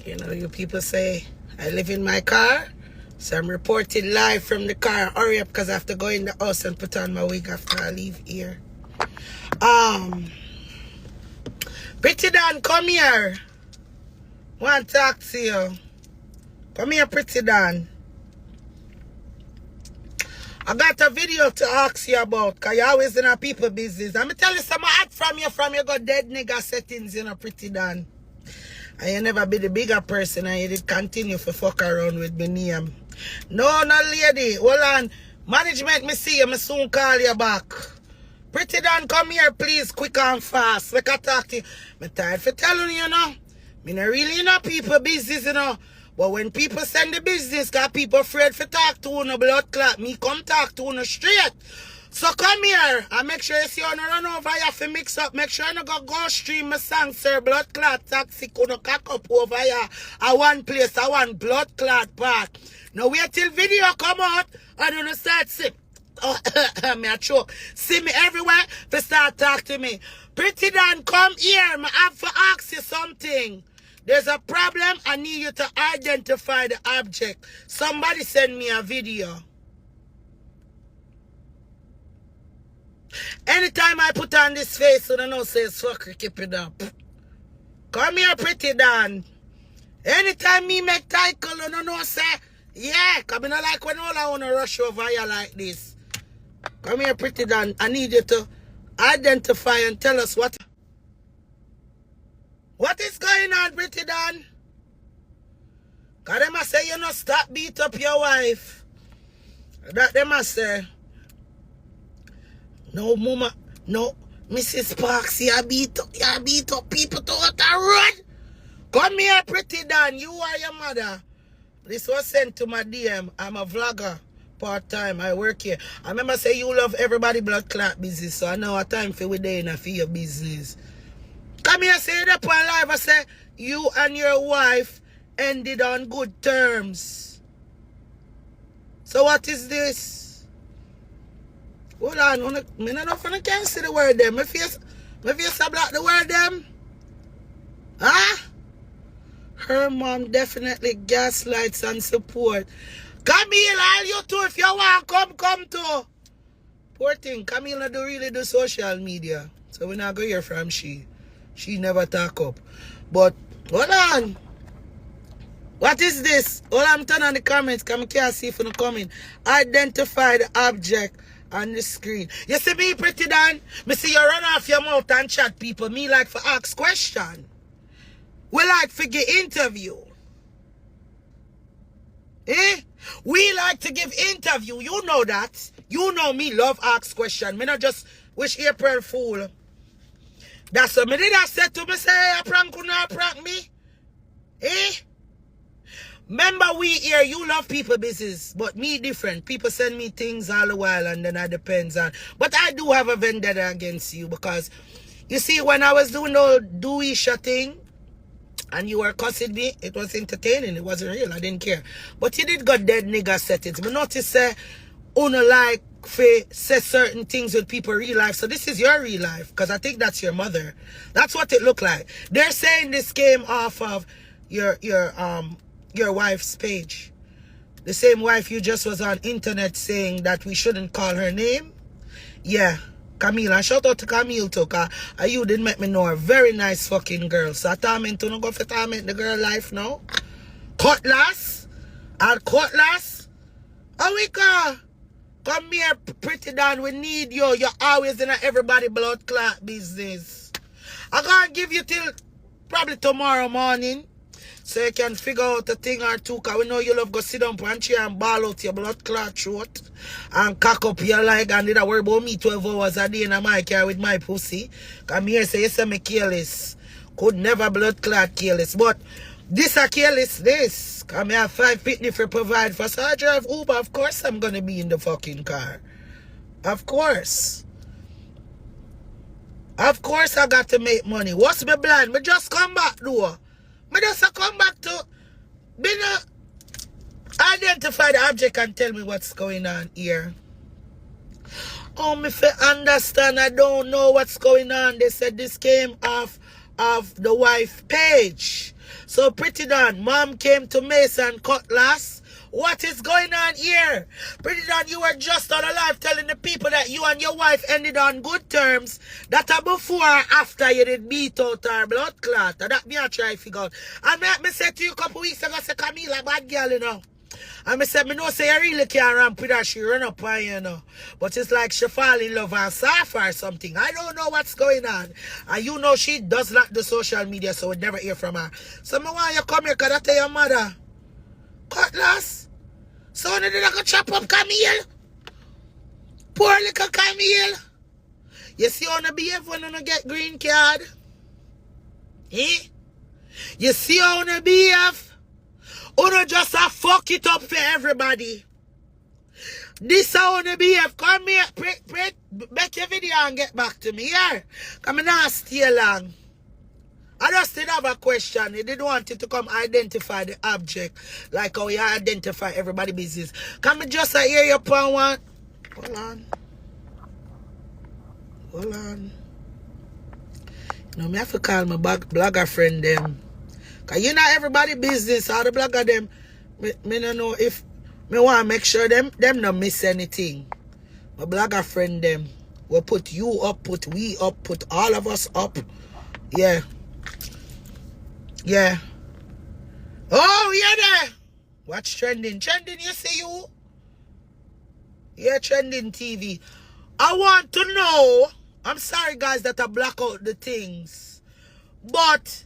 You know, you people say, I live in my car, so I'm reporting live from the car. Hurry up, because I have to go in the house and put on my wig after I leave here. Pretty Dan, come here. Want to talk to you. Come here, Pretty Dan. I got a video to ask you about, because you always in a people business. I'm going to tell you some ad from you got dead nigga settings, you know, Pretty Dan. And you never be the bigger person, and you did continue to fuck around with me name. No, lady. Hold on. Management, me see you. Me soon call you back. Pretty Dan, come here, please, quick and fast. We can talk to you. I'm tired for telling you, you know. Me not really in a people business, you know. But when people send the business, because people afraid to talk to you, blood clot, me come talk to you straight. So come here and make sure you see you run over here for mix up. Make sure you go stream my song, sir. Blood clot toxic, you cock up over here. At one place, I want blood clot part. Now wait till video come out and you start sip. Oh, me a choke. See me everywhere to start talk to me. Pretty Dan, come here. I have to ask you something. There's a problem. I need you to identify the object. Somebody send me a video. Anytime I put on this face, you don't know, says fucker, keep it up. Come here, Pretty Dan. Anytime me make title, you don't know, say, yeah, because I don't like when all I want to rush over here like this. Come here, Pretty Dan. I need you to identify and tell us what is going on, Pretty Dan. Because they must say, you know, stop beat up your wife. That they must say. No, Mama, no, Mrs. Parks, you beat up people to what a run. Come here, Pretty Dan, you are your mother. This was sent to my DM. I'm a vlogger, part-time, I work here. I remember say you love everybody blood clot business, so I know a time for we day in for your business. Come here, say it up on live, I say, you and your wife ended on good terms. So what is this? Hold on, I don't know if I can see the word them. My face block the word them. Huh? Her mom definitely gaslights and support. Kamile, all you two, if you want, come too. Poor thing, Kamile don't really do social media. So we're not going to hear from she. She never talk up. But, hold on. What is this? Hold on, I'm turning on the comments, because I can't see if you comment. Identify the object on the screen. You see me, Pretty Dan? Me see you run off your mouth and chat people. Me like for ask question. We like for get interview. Eh? We like to give interview. You know that. You know me love ask question. Me not just wish April Fool. That's what me did I say to me say, a prank could not prank me. Eh? Remember we here, you love people business, but me different. People send me things all the while and then it depends on. But I do have a vendetta against you because, you see, when I was doing the do-isha thing and you were cussing me, it was entertaining. It wasn't real. I didn't care. But you did got dead nigga settings. But notice say, uno like say certain things with people real life. So this is your real life because I think that's your mother. That's what it looked like. They're saying this came off of your wife's page. The same wife you just was on internet saying that we shouldn't call her name. Yeah, Kamile. And shout out to Kamile too, because you didn't make me know her. Very nice fucking girl. So I torment to no go for torment the girl life now. Cutlass. And Cutlass. Oh, we call. Come here, Pretty Dan. We need you. You're always in a everybody blood clot business. I'm going to give you till probably tomorrow morning. So you can figure out a thing or two. Because we know you love go sit down on chair and ball out your blood clot throat. And cock up your leg and did I worry about me 12 hours a day in my car with my pussy. Come here say you say me careless. Could never blood clot careless. But this a careless this. Because I have 5 pitney for provide for. So I drive Uber. Of course I'm going to be in the fucking car. Of course. Of course I got to make money. What's me blind? Me just come back though. Me just come back to identify the object and tell me what's going on here. Oh, me for understand, I don't know what's going on. They said this came off of the wife page. So Pretty Don, mom came to Mason Cutlass. What is going on here? Pretty Don, you were just on a live telling the people that you and your wife ended on good terms. That are before or after you did beat out her blood clot. That me I try to figure out. And me said to you a couple weeks ago, say Kamile, bad girl, you know. And me said, me know say you really can't ramp with her, she run up on you, know. But it's like she fall in love and suffer or something. I don't know what's going on. And you know she does not do social media, so we never hear from her. So me want you come here, because I tell your mother. Cutlass. So when did I go chop up Kamile? Poor little Kamile. You see how you behave when you get green card? Eh? You see how you behave? You just fuck it up for everybody. This how you behave. Come here, make your video and get back to me. Here. Come not stay long. I just did have a question. You didn't want it to come identify the object. Like how you identify everybody's business. Can me just hear your point one? Hold on. Hold on. You know, me have to call my blogger friend them. Because you know everybody business, all the blogger them. Me don't know if me want to make sure them not miss anything. My blogger friend them will put you up, put we up, put all of us up. Yeah. Yeah. Oh, yeah there. Watch trending. Trending, you see you? Yeah, trending TV. I want to know. I'm sorry, guys, that I black out the things. But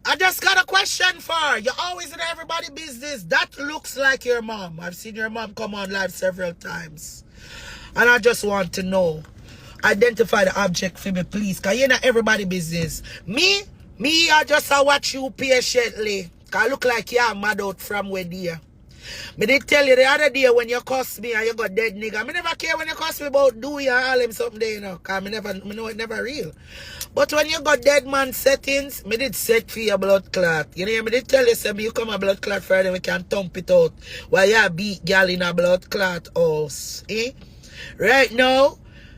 I just got a question for her. You're always in everybody's business. That looks like your mom. I've seen your mom come on live several times. And I just want to know. Identify the object for me, please. Because you're not everybody's business. Me, I just watch you patiently. Because I look like you're mad out from where dear. Me did tell you the other day when you cuss me and you got dead nigga. Me never care when you cuss me about do you and all them something there, you know. Because me know it never real. But when you got dead man settings, me did set for your blood clot. You know, me did tell you, say, you come a blood clot Friday, we can thump it out. While you beat girl in a blood clot house. Eh? Right now,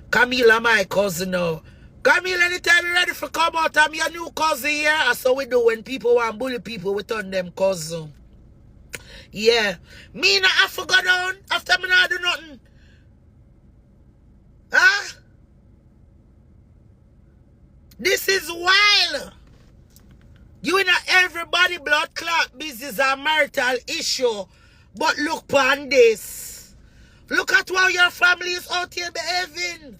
Kamile my cousin now. Kamile, anytime you ready for come out, I'm your new cousin here. That's how we do when people want bully people, we turn them cousin. Yeah. Me not have to go down after me not do nothing. Huh? This is wild. You in everybody blood clot business and marital issue. But look upon this. Look at how your family is out here behaving.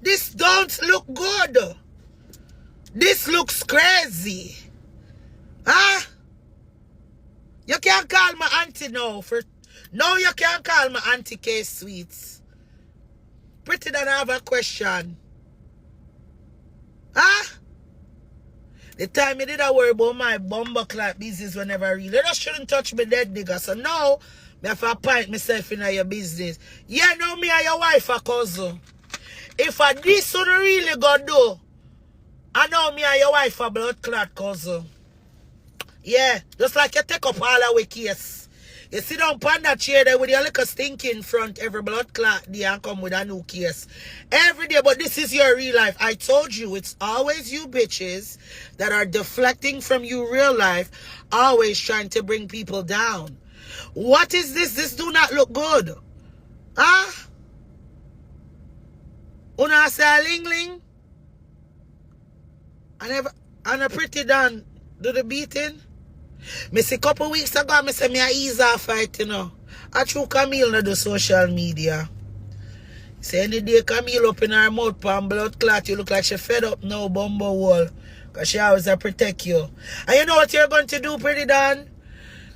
This don't look good. This looks crazy. Huh? You can't call my auntie now. No, you can't call my auntie K-Sweets. Pretty than I have a question. Huh? The time you did I worry about my bomber clock business whenever real. You just shouldn't touch me dead nigga. So now, me have to point myself in your business. Yeah, now me and your wife a cousin. If I this would really go do, I know me and your wife a blood clot cousin. Yeah, just like you take up all our case. You sit down on that chair there with your little stink in front, every blood clot there and come with a new case. Every day, but this is your real life. I told you, it's always you bitches that are deflecting from you real life, always trying to bring people down. What is this? This do not look good. Huh? Una say ling ling? And a pretty done do the beating? Me see a couple weeks ago, me say me a ease off fight, you know. I true Kamile no do social media. Say any day Kamile up in her mouth pan blood clot, you look like she fed up now, bumbo wall. Because she always a protect you. And you know what you're going to do, Pretty Don?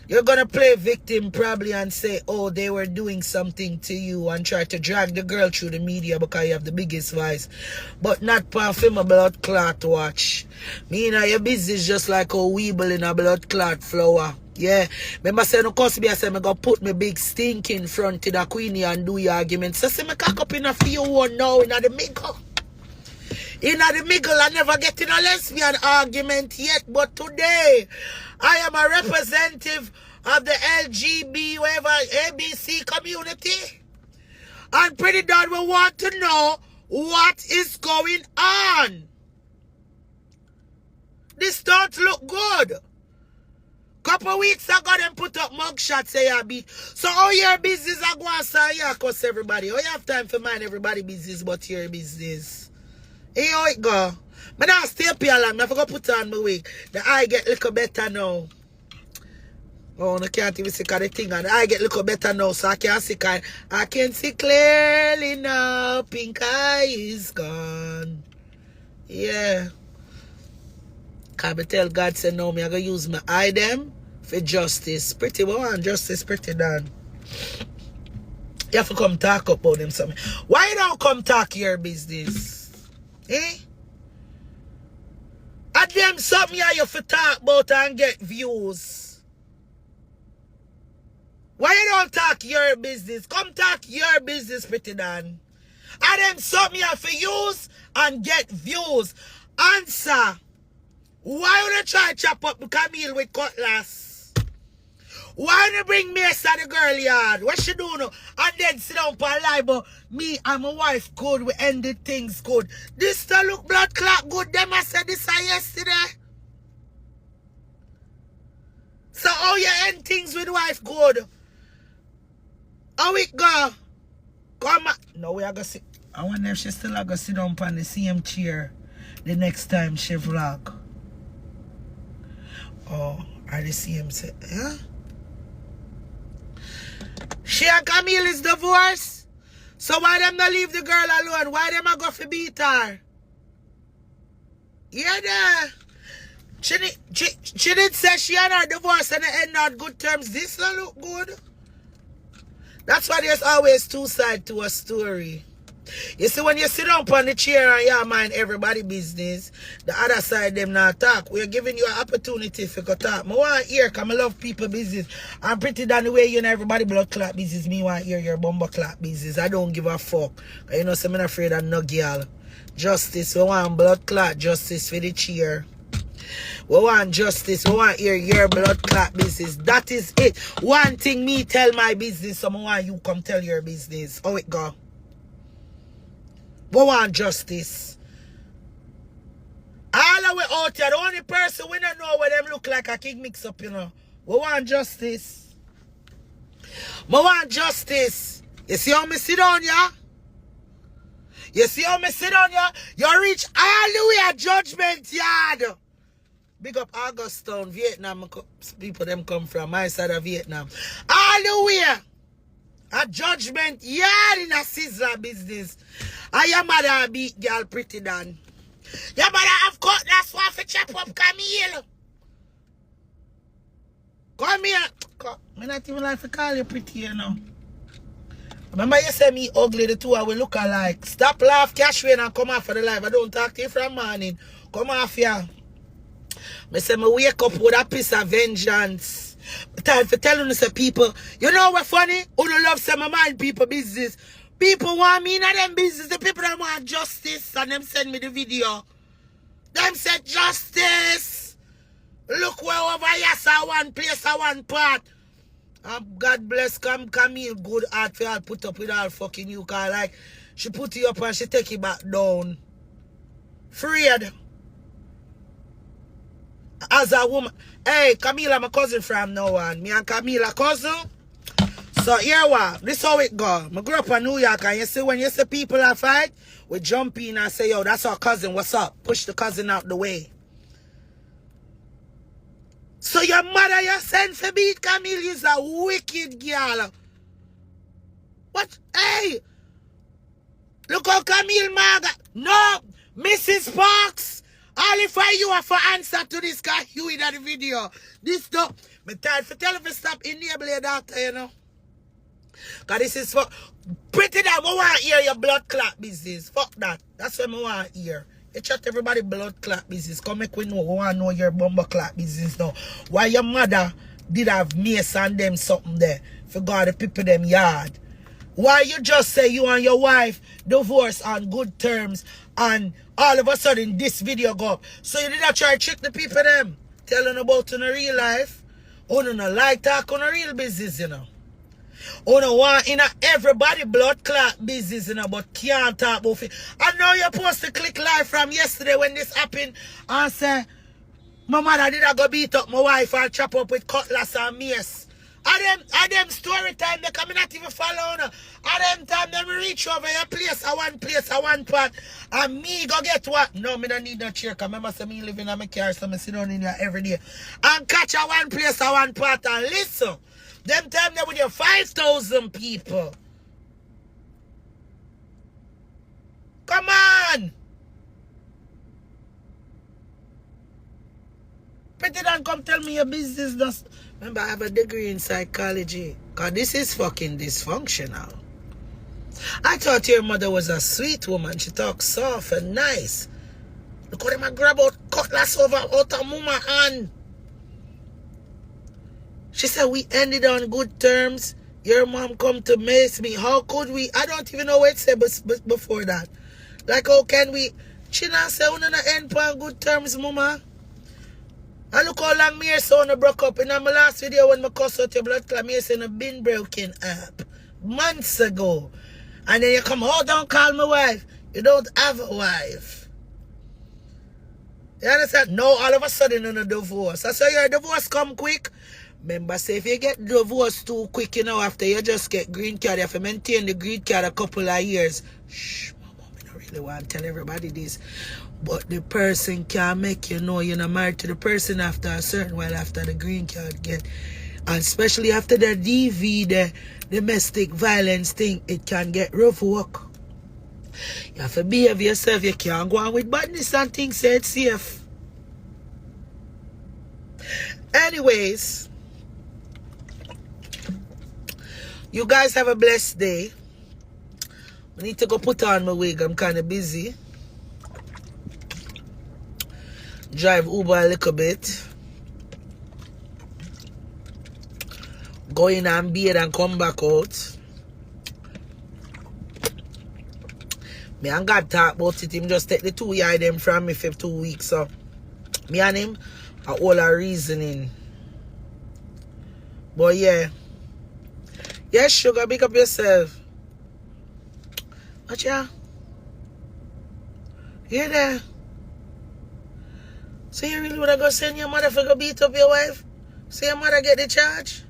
You're going to play victim probably and say, oh, they were doing something to you and try to drag the girl through the media because you have the biggest voice. But not for film a blood clot watch. Me know your business just like a weeble in a blood clot flower. Yeah. Remember saying, no cause me, I said, I'm going to put my big stink in front of the queenie and do your argument. So say, me cock up in a few one now in the middle. In the middle, I never get in a lesbian argument yet, but today, I am a representative of the LGB, whatever, ABC community. And Pretty Don will want to know what is going on. This don't look good. Couple weeks ago, them put up mugshot say you be. So all your business are going to you cuss everybody. How you have time for mind everybody business but your business? Hey, how it go? But now stay up here long. I forgot to put on my wig. The eye get a little better now. Oh, I can't even see the thing. And the eye get a little better now, so I can't see. I can see clearly now. Pink eye is gone. Yeah. Can I tell God say no, me I gonna use my eye them for justice. Pretty one, justice pretty done. You have to come talk about them something. Why you don't come talk your business? Eh? At them something you have to talk about and get views. Why you don't talk your business? Come talk your business, pretty done. At them something you have to use and get views. Answer. Why would you try to chop up Kamile with cutlass? Why would you bring Mace to the girl yard? What she do now? And then sit down for a lie, but me and my wife good, we ended things good. This still look blood clot good. Them I said this yesterday. So how you end things with wife good? How it go? Come on. No, we are going to sit. I wonder if she still going to sit down on the same chair the next time she vlog. Oh, are the same set? Yeah? She and Kamile is divorced. So why them not leave the girl alone? Why them a go for beat her? Yeah, there. She did say she and her divorce and they end on good terms. This don't look good. That's why there's always two sides to a story. You see, when you sit down on the chair and you mind everybody business, the other side them not talk. We're giving you an opportunity for to talk. I want to hear because I love people business. I'm pretty done the way you know everybody blood clot business. Me want to hear your bumper clot business. I don't give a fuck. You know, so I'm not afraid of no girl. Justice, we want blood clot justice for the chair. We want justice. We want to hear your blood clot business. That is it. One thing me tell my business, so I want you come tell your business. How it go? We want justice. All of we out here, the only person we don't know what them look like a king mix up, you know. We want justice. We want justice. You see how me sit down, yeah? You see how me sit down, yeah? You reach all the way at Judgment Yard. Big up Augustown, Vietnam. People them come from my side of Vietnam. All the way at Judgment Yard in a Sizzler business. And your mother beat girl pretty done. Your mother have cut that's why for chop up Kamile. Come here. I not even like to call you pretty, you know. Remember you say me ugly, the two I will look alike. Stop laugh, cash rain and come off for the live. I don't talk to you from morning. Come off here. I say me wake up with a piece of vengeance. Time for telling us people, you know what funny? Who don't love some of my people business. People want me in them business. The people that want justice and them send me the video. Them said justice. Look where over here saw one place or one part. God bless Kamile good heart for all put up with all fucking you. Cause like she put you up and she take you back down. Freed. As a woman. Hey, Kamile, my cousin from now on. Me and Kamile cousin. So here what? This how it go. I grew up in New York and you see when you see people that fight, we jump in and say, yo, that's our cousin, what's up? Push the cousin out the way. So your mother you sent for beat Kamile is a wicked girl. What? Hey! Look how Kamile Maga. No! Mrs. Parks! All if you have for answer to this guy, you in the video. This stuff. Me tired for tell him to stop enable your daughter, you know. Cause this is for pretty that I want to hear your blood clot business. Fuck that. That's what I want to hear. You chat everybody blood clot business. Come make we know. We want to know your bumper clot business now. Why your mother did have Mace and them something there. For God the people them yard. Why you just say you and your wife divorce on good terms and all of a sudden this video go up. So you did not try to trick the people them. Telling about in the real life. Oh no, like talk on a real business, you know. Oh no, want in everybody blood clot business, you know, but can't talk about it. I know you're supposed to click live from yesterday when this happened and say, My mother did I go beat up my wife and chop up with cutlass and mace. I them story time, they come not even follow no. I them time them reach over your place, I one part. And me go get what? No, me don't need no chair, because remember say me living in my car, so I sit down in here every day. And catch a one place, one part and listen. Them time they with your 5,000 people. Come on! Pretty don't come tell me your business does. Remember, I have a degree in psychology. Because this is fucking dysfunctional. I thought your mother was a sweet woman. She talks soft and nice. Look how them grab out cutlass over out of mama hand. She said we ended on good terms. Your mom come to mace me. How could we? I don't even know what it said before that. Like, how can we? She not say we not end on good terms, mama. And look how long me and son broke up. In my last video when I cussed out your blood clot, me and son been broken up. Months ago. And then you come, oh, don't call my wife. You don't have a wife. You understand? No, all of a sudden in a divorce. I say your divorce come quick. Remember, say if you get divorced too quick, you know, after you just get green card, you have to maintain the green card a couple of years. Shh, mama, I don't really want to tell everybody this. But the person can make you know you're not married to the person after a certain while after the green card get. And especially after the DV, the domestic violence thing, it can get rough work. You have to behave yourself. You can't go on with badness and things, so it's safe. Anyways, you guys have a blessed day. I need to go put on my wig. I'm kind of busy. Drive Uber a little bit. Go in and bathe and come back out. Me and God talk about it. Him just take the 2 years them from me for 2 weeks. So me and him are all our reasoning. But yeah. Yes, sugar, big up yourself. Watch ya. You there? So you really wanna go send your mother for go beat up your wife? So your mother get the charge?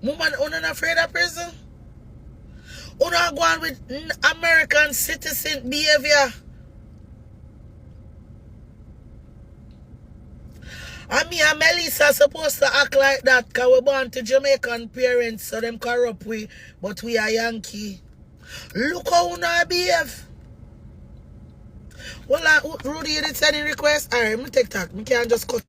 Woman, you're not afraid of prison? You're not going with American citizen behavior? And me and Melissa supposed to act like that because we're born to Jamaican parents, so them corrupt we, but we are Yankee. Look how you not behave. Well, Rudy, you did send a request? Alright, I'm take talk. I can't just cut.